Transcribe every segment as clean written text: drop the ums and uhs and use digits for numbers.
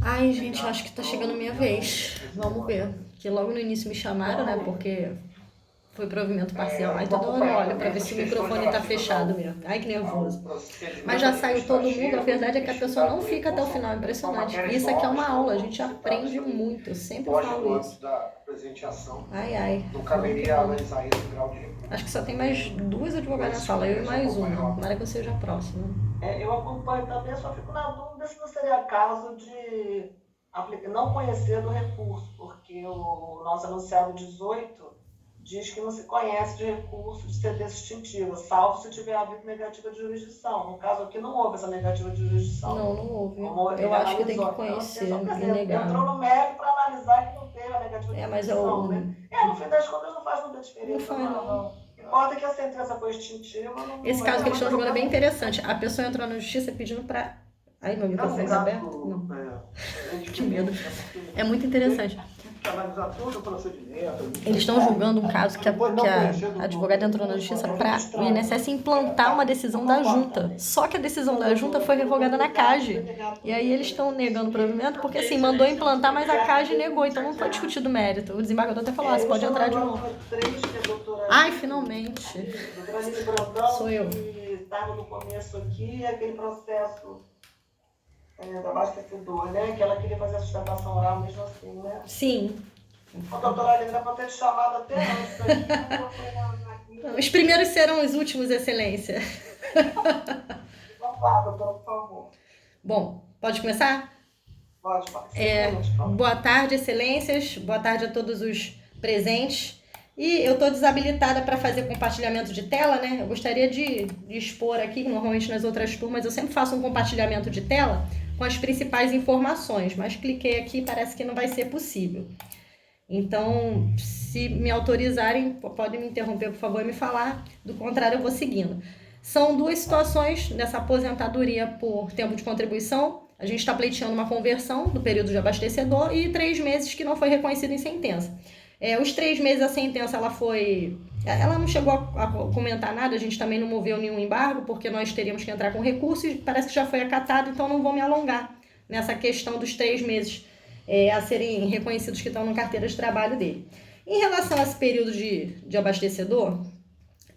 Ai, gente, acho que tá chegando a minha vez. Vamos ver. Que logo no início me chamaram, né? Porque foi provimento parcial. Ai, toda hora eu olho pra ver se o microfone tá fechado mesmo. Ai, que nervoso. Mas já saiu todo mundo. A verdade é que a pessoa não fica até o final. Impressionante. Isso aqui é uma aula. A gente aprende muito. Eu sempre falo isso. Ai, ai. Não caberia analisar isso em grau de recurso. Acho que só tem mais 2 advogadas na sala. Eu e mais uma. Tomara que eu seja a próxima. Eu acompanho também, só fico na dúvida se não seria caso de não conhecer do recurso, porque o nosso anunciado 18 diz que não se conhece de recurso de CD extintivo, salvo se tiver havido negativa de jurisdição. No caso aqui não houve essa negativa de jurisdição. Não houve. Eu acho que tem que conhecer e negar. Entrou no mérito para analisar que não teve a negativa de jurisdição, né? No fim das contas não faz muita diferença. Não. Importa que a sentença foi extintiva. Esse caso que eles estão jogando é bem interessante. A pessoa entrou na justiça pedindo para... Ai, meu microfone está aberto? Não. Que medo. É muito interessante. Eles estão julgando um caso que a advogada entrou na justiça para o INSS implantar uma decisão da junta. Só que a decisão da junta foi revogada na CAGE. E aí eles estão negando o provimento porque, assim, mandou implantar, mas a CAGE negou. Então não foi discutido o mérito. O desembargador até falou, você pode entrar de novo. Ai, finalmente. Sou eu. Estava no começo aqui, aquele processo do abastecedor, né? Que ela queria fazer a sustentação oral mesmo assim, né? Sim. A doutora Aline pode ter te chamado até antes aqui. Os primeiros serão os últimos, excelência. Vamos lá, doutora, por favor. Bom, pode começar? Pode. Boa tarde, excelências. Boa tarde a todos os presentes. E eu estou desabilitada para fazer compartilhamento de tela, né? Eu gostaria de expor aqui, normalmente nas outras turmas eu sempre faço um compartilhamento de tela com as principais informações, mas cliquei aqui e parece que não vai ser possível. Então, se me autorizarem, podem me interromper, por favor, e me falar. Do contrário, eu vou seguindo. São 2 situações nessa aposentadoria por tempo de contribuição. A gente está pleiteando uma conversão do período de abastecedor e 3 meses que não foi reconhecido em sentença. Os 3 meses a sentença, ela não chegou a comentar nada, a gente também não moveu nenhum embargo, porque nós teríamos que entrar com recurso e parece que já foi acatado, então não vou me alongar nessa questão dos 3 meses a serem reconhecidos que estão na carteira de trabalho dele. Em relação a esse período de abastecedor,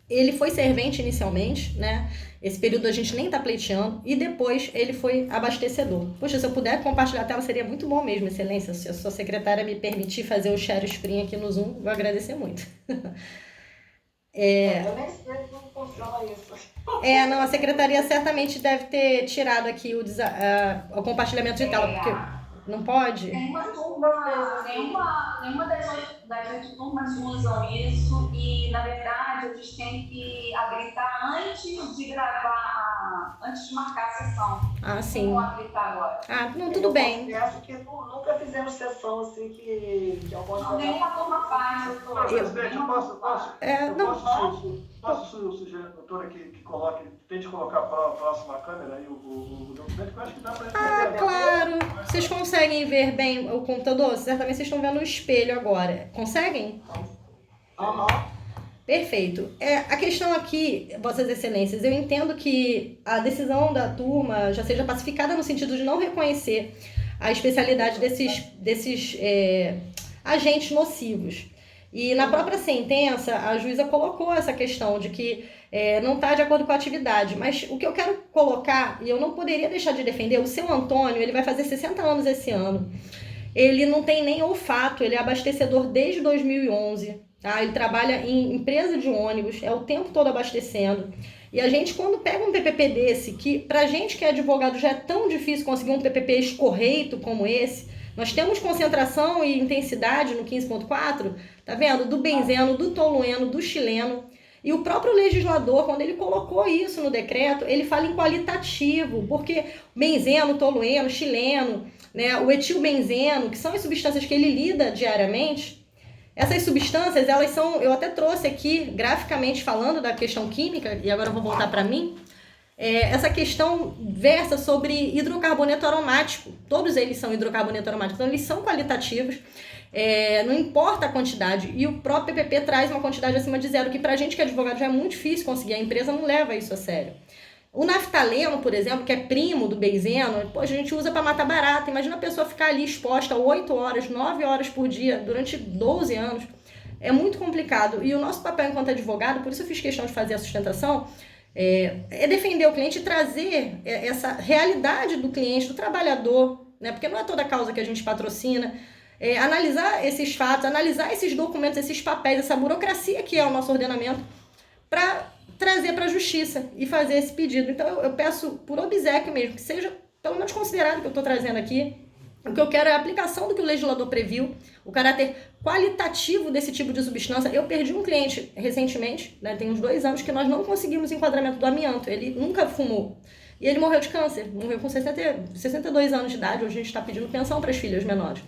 ele foi servente inicialmente, né? Esse período a gente nem está pleiteando, e depois ele foi abastecedor. Poxa, se eu puder compartilhar a tela seria muito bom mesmo, excelência. Se a sua secretária me permitir fazer o share screen aqui no Zoom, vou agradecer muito. Eu nem sei como funciona isso. Não, a secretaria certamente deve ter tirado aqui o compartilhamento de tela, porque não pode? Nenhuma das 8 turmas usam isso e, na verdade, a gente tem que habilitar antes de gravar, antes de marcar a sessão. Sim. Vamos habilitar agora. Não, tudo bem. Eu acho que nunca fizemos sessão assim que Não, nenhuma turma faz. Presidente, eu posso sugerir, doutora, que tente colocar para a próxima câmera aí o documento, que eu acho que dá para entender. Claro. Vocês conseguem ver bem o computador? Certamente vocês estão vendo o espelho agora. Conseguem? Perfeito. A questão aqui, Vossas Excelências, eu entendo que a decisão da turma já seja pacificada no sentido de não reconhecer a especialidade desses agentes nocivos. E na própria sentença, a juíza colocou essa questão de que não está de acordo com a atividade. Mas o que eu quero colocar, e eu não poderia deixar de defender, o seu Antônio, ele vai fazer 60 anos esse ano. Ele não tem nem olfato, ele é abastecedor desde 2011. Tá? Ele trabalha em empresa de ônibus, é o tempo todo abastecendo. E a gente, quando pega um PPP desse, que pra gente que é advogado já é tão difícil conseguir um PPP escorreito como esse, nós temos concentração e intensidade no 15.4, tá vendo? Do benzeno, do tolueno, do xileno. E o próprio legislador, quando ele colocou isso no decreto, ele fala em qualitativo, porque benzeno, tolueno, xileno, né, o etilbenzeno, que são as substâncias que ele lida diariamente, essas substâncias, elas são, eu até trouxe aqui graficamente falando da questão química, e agora eu vou voltar para mim, essa questão versa sobre hidrocarboneto aromático. Todos eles são hidrocarboneto aromático, então eles são qualitativos, não importa a quantidade. E o próprio PPP traz uma quantidade acima de 0, que pra gente que é advogado já é muito difícil conseguir, a empresa não leva isso a sério. O naftaleno, por exemplo, que é primo do benzeno, poxa, a gente usa para matar barata. Imagina a pessoa ficar ali exposta 8 horas, 9 horas por dia, durante 12 anos. É muito complicado. E o nosso papel enquanto advogado, por isso eu fiz questão de fazer a sustentação, é defender o cliente e trazer essa realidade do cliente, do trabalhador, né? Porque não é toda causa que a gente patrocina. Analisar esses fatos, analisar esses documentos, esses papéis, essa burocracia que é o nosso ordenamento, para trazer para a justiça e fazer esse pedido. Então eu peço por obséquio mesmo, que seja pelo menos considerado o que eu estou trazendo aqui. O que eu quero é a aplicação do que o legislador previu, o caráter qualitativo desse tipo de substância. Eu perdi um cliente recentemente, né, tem uns 2 anos, que nós não conseguimos enquadramento do amianto. Ele nunca fumou. E ele morreu de câncer, morreu com 62 anos de idade. Hoje a gente está pedindo pensão para as filhas menores.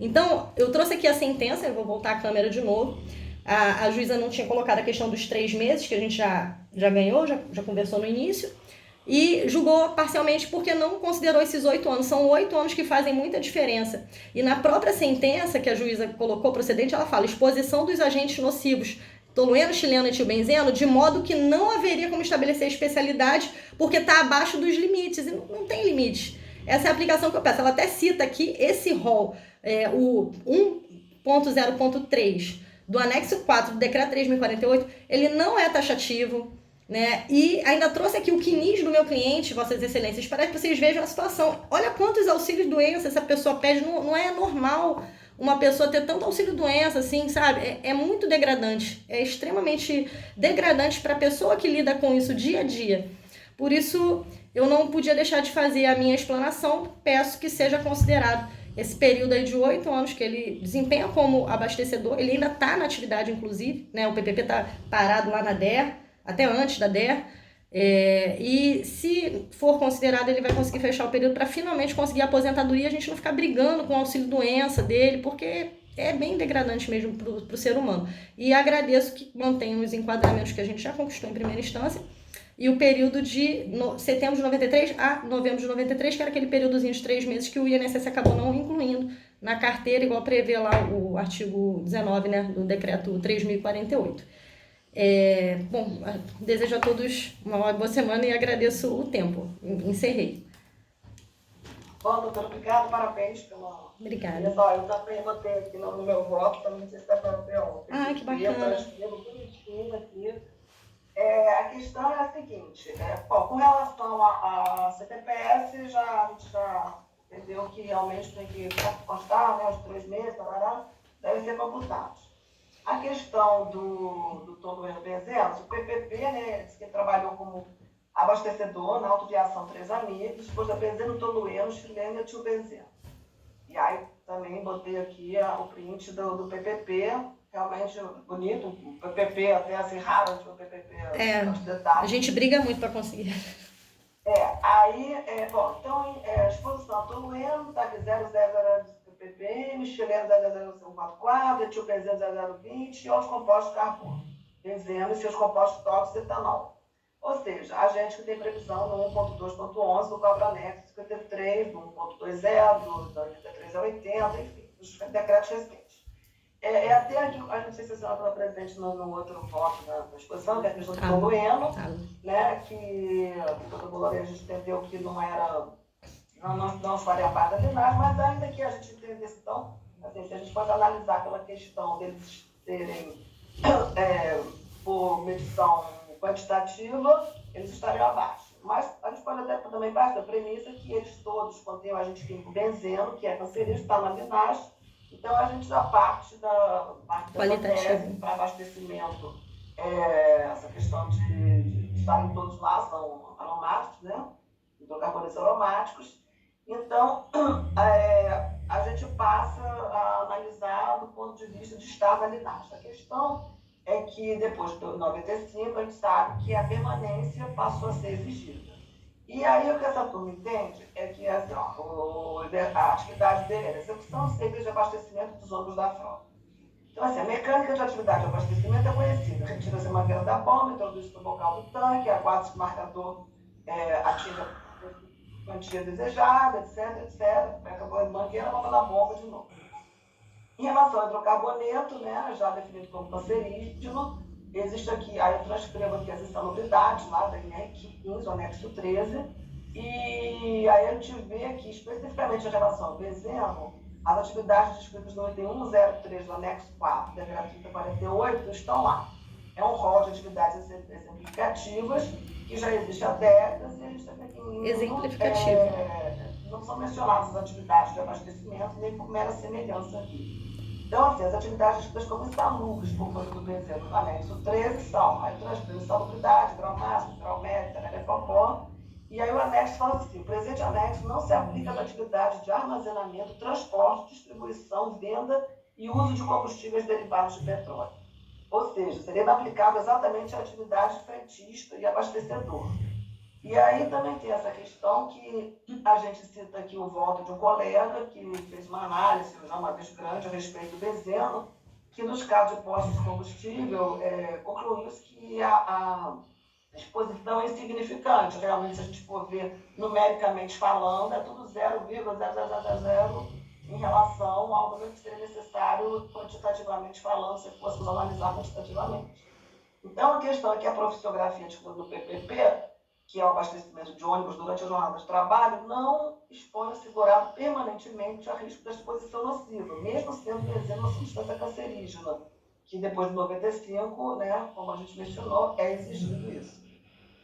Então, eu trouxe aqui a sentença, eu vou voltar a câmera de novo. A juíza não tinha colocado a questão dos 3 meses, que a gente já ganhou, já conversou no início, e julgou parcialmente porque não considerou esses 8 anos. São 8 anos que fazem muita diferença. E na própria sentença que a juíza colocou procedente, ela fala exposição dos agentes nocivos, tolueno, xileno e etilbenzeno, de modo que não haveria como estabelecer especialidade, porque está abaixo dos limites, e não tem limite. Essa é a aplicação que eu peço. Ela até cita aqui esse rol, o 1.0.3 do anexo 4 do decreto 3.048, ele não é taxativo, né? E ainda trouxe aqui o CNIS do meu cliente, Vossas Excelências, para que vocês vejam a situação. Olha quantos auxílios-doença essa pessoa pede, não é normal uma pessoa ter tanto auxílio-doença, assim, sabe? É muito degradante, é extremamente degradante para a pessoa que lida com isso dia a dia. Por isso, eu não podia deixar de fazer a minha explanação, peço que seja considerado esse período aí de 8 anos que ele desempenha como abastecedor, ele ainda está na atividade, inclusive, né? O PPP está parado lá na DER, até antes da DER, e se for considerado, ele vai conseguir fechar o período para finalmente conseguir a aposentadoria e a gente não ficar brigando com o auxílio-doença dele, porque é bem degradante mesmo para o ser humano. E agradeço que mantenham os enquadramentos que a gente já conquistou em primeira instância, e o período de setembro de 93 a novembro de 93, que era aquele períodozinho de 3 meses que o INSS acabou não incluindo na carteira, igual prevê lá o artigo 19, né, do decreto 3.048. Bom, desejo a todos uma boa semana e agradeço o tempo. Encerrei. Bom, doutora, obrigada, parabéns pela... Obrigada. Eu também botei aqui no meu voto, também não sei se dá para ver ontem. Ah, que bacana. Eu escrevo bonitinho aqui. A questão é a seguinte, com relação a CTPS, a gente já entendeu que realmente tem que constar, né, os 3 meses, devem ser computados. A questão do tolueno benzeno, o PPP, né, disse que trabalhou como abastecedor na autoviação 3 amigos, depois da benzeno, tolueno, xileno e etilbenzeno. E aí também botei aqui o print do PPP, realmente bonito, o PPP até assim raro, o PPP. A gente briga muito para conseguir. Então, a exposição a tolueno, TAC 00 do PPM, xileno 00144, etilbenzeno 0020 e outros compostos de carbono, benzeno e seus compostos tóxicos, etanol. Ou seja, a gente que tem previsão no 1.2.11 do código anexo 53, do 1.20, do 83 a 80, enfim, os decretos recentes. Até aqui, a gente não sei se a senhora estava presente no outro voto da exposição, que é a questão do tolueno, né, que todo mundo a gente entendeu que não faria parte da linhagem, mas ainda que a gente entendesse, então, assim, se a gente pode analisar aquela questão deles terem, por medição quantitativa, eles estariam abaixo. Mas a gente pode até também partir da premissa que eles todos contêm o agente químico benzeno, que é cancerígeno, está na linhagem. Então, a gente já parte da tese para abastecimento, essa questão de estarem todos lá, são aromáticos, né? Hidrocarbonetos aromáticos. Então, a gente passa a analisar do ponto de vista de estado da linhagem. A questão é que, depois de 95, a gente sabe que a permanência passou a ser exigida. E aí, o que essa turma entende é que assim, a atividade dele é execução de serviço de abastecimento dos ônibus da frota. Então, assim, a mecânica de atividade de abastecimento é conhecida. Retira-se a mangueira da bomba, introduz no bocal do tanque, aguarda-se o marcador, atinge a quantia desejada, etc. Acabou a mangueira, vamos na bomba de novo. Em relação ao hidrocarboneto, né, já definido como cancerígeno, existe aqui, aí eu transcrevo aqui as insalubridades lá da linha R15, o anexo 13, e aí a gente vê aqui especificamente em relação ao bezerro, as atividades descritas no item 103 do anexo 4 da regra 3048 estão lá. É um rol de atividades exemplificativas que já existe há décadas e a gente está aqui Exemplificativo. não são mencionadas as atividades de abastecimento nem por mera semelhança aqui. Então, assim, as atividades descritas como insalubres por conta do bezerro no anexo 13 são a insalubridade, grau máximo, grau médio, tararepopó. E aí o anexo fala assim: o presente anexo não se aplica às atividades de armazenamento, transporte, distribuição, venda e uso de combustíveis derivados de petróleo. Ou seja, seria inaplicável exatamente a atividade frentista e abastecedor. E aí também tem essa questão que a gente cita aqui o voto de um colega que fez uma análise, já uma vez grande, a respeito do benzeno, que nos casos de postos de combustível, concluiu-se que a exposição é insignificante. Realmente, se a gente for ver numericamente falando, é tudo 0,0000 em relação ao número que seria necessário quantitativamente falando, se fôssemos analisar quantitativamente. Então, a questão é que a profissiografia do PPP, que é o abastecimento de ônibus durante a jornada de trabalho, não expõe o segurado permanentemente a risco da exposição nociva, mesmo sendo benzeno uma substância cancerígena, que depois de 95, né, como a gente mencionou, é exigido isso.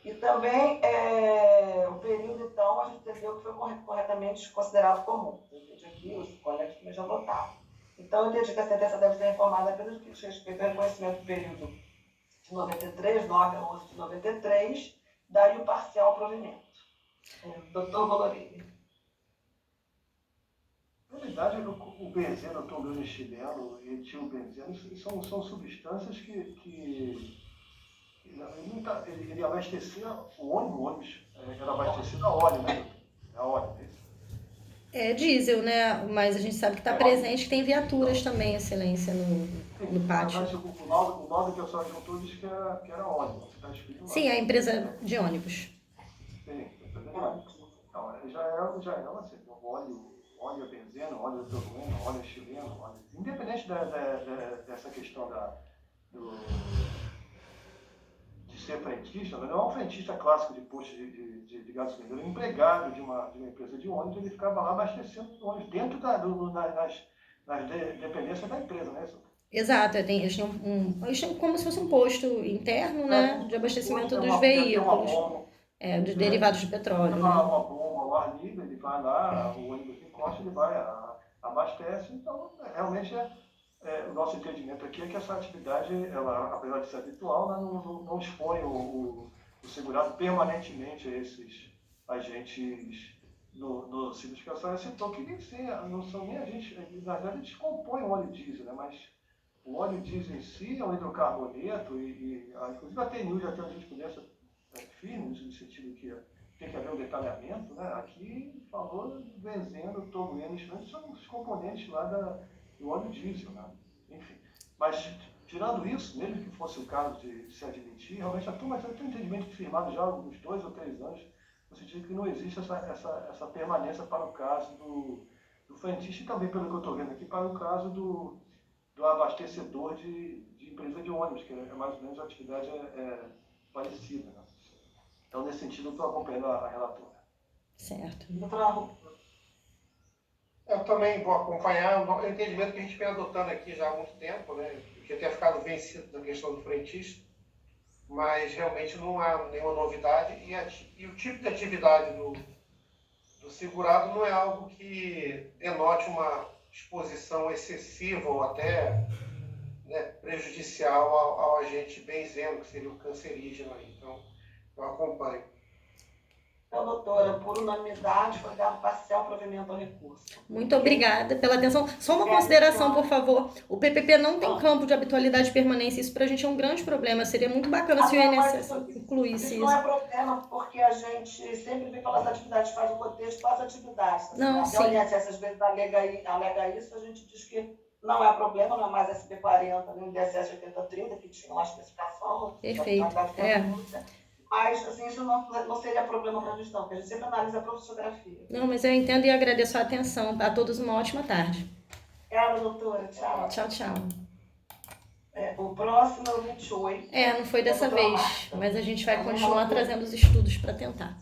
E também o período, então, a gente entendeu que foi corretamente considerado comum. Eu entendi aqui, os colegas também já votaram. Então, eu entendi que a sentença deve ser informada apenas no que diz respeito ao reconhecimento do período de 93, 9 a 11 de 93, daí o parcial provimento. Doutor Volorini. Na verdade, o benzeno, o toluenestileno e etilbenzeno são substâncias que ele abastecia o ônibus era abastecido a óleo, né? A óleo, é isso? É diesel, né? Mas a gente sabe que está presente, que tem viaturas também, Excelência, no pátio. Mas o laudo que eu só juntou diz que era óleo. Você está escrito lá. Sim, a empresa de ônibus. Sim, empresa de ônibus. Então, já é assim, óleo benzeno, óleo tolueno, óleo chileno, independente dessa questão de ser frentista, não é um frentista clássico de posto de gasolina, ele é um empregado de uma empresa de ônibus, ele ficava lá abastecendo ônibus dentro das dependências da empresa, né? Exato, eles tinham como se fosse um posto interno, né, de abastecimento dos veículos, dos derivados de petróleo. Né? Uma bomba ao ar livre, ele vai lá, o ônibus encosta, ele vai, abastece, então realmente o nosso entendimento aqui é que essa atividade, ela, apesar de ser habitual, não expõe o segurado permanentemente a esses agentes nocivos que a senhora citou, que nem não são nem agentes, na verdade eles compõem o óleo diesel, né? Mas o óleo diesel em si é um hidrocarboneto inclusive a TNU já tem uma jurisprudência firme, no sentido que tem que haver um detalhamento, né? Aqui falou benzeno, tolueno, são os componentes lá do óleo diesel, né? Enfim. Mas, tirando isso, mesmo que fosse o caso de se admitir, realmente a turma já tem um entendimento firmado já há uns 2 ou 3 anos, no sentido que não existe essa permanência para o caso do frentista e também, pelo que eu estou vendo aqui, para o caso do abastecedor de empresa de ônibus, que é mais ou menos a atividade parecida. Né? Então, nesse sentido, eu estou acompanhando a relatora. Certo. Eu também vou acompanhar o entendimento que a gente vem adotando aqui já há muito tempo, né? Que tenha ficado vencido na questão do frentista, mas realmente não há nenhuma novidade e o tipo de atividade do segurado não é algo que denote uma exposição excessiva ou até prejudicial ao agente benzeno, que seria o cancerígeno aí. Então, eu acompanho. Então, doutora, por unanimidade, foi dado parcial provimento ao recurso. Muito obrigada pela atenção. Só uma consideração, por favor. O PPP não tem campo de habitualidade e permanência. Isso para a gente é um grande problema. Seria muito bacana se o INSS incluísse isso. Isso não é problema, porque a gente sempre vê pelas atividades, faz o contexto, faz atividades. Não, sim. O INSS às vezes alega isso, a gente diz que não é problema, não é mais SP40, nem DSS 8030, que tinha uma especificação. Perfeito. Mas, assim, isso não seria problema para a gente, não, porque a gente sempre analisa a profissiografia. Não, mas eu entendo e agradeço a atenção. A todos uma ótima tarde. Obrigada, doutora. Tchau. Tchau, tchau. O próximo é o 28. Não foi dessa Eu vou vez, tomar. mas a gente vai Então, continuar vamos lá. trazendo os estudos para tentar.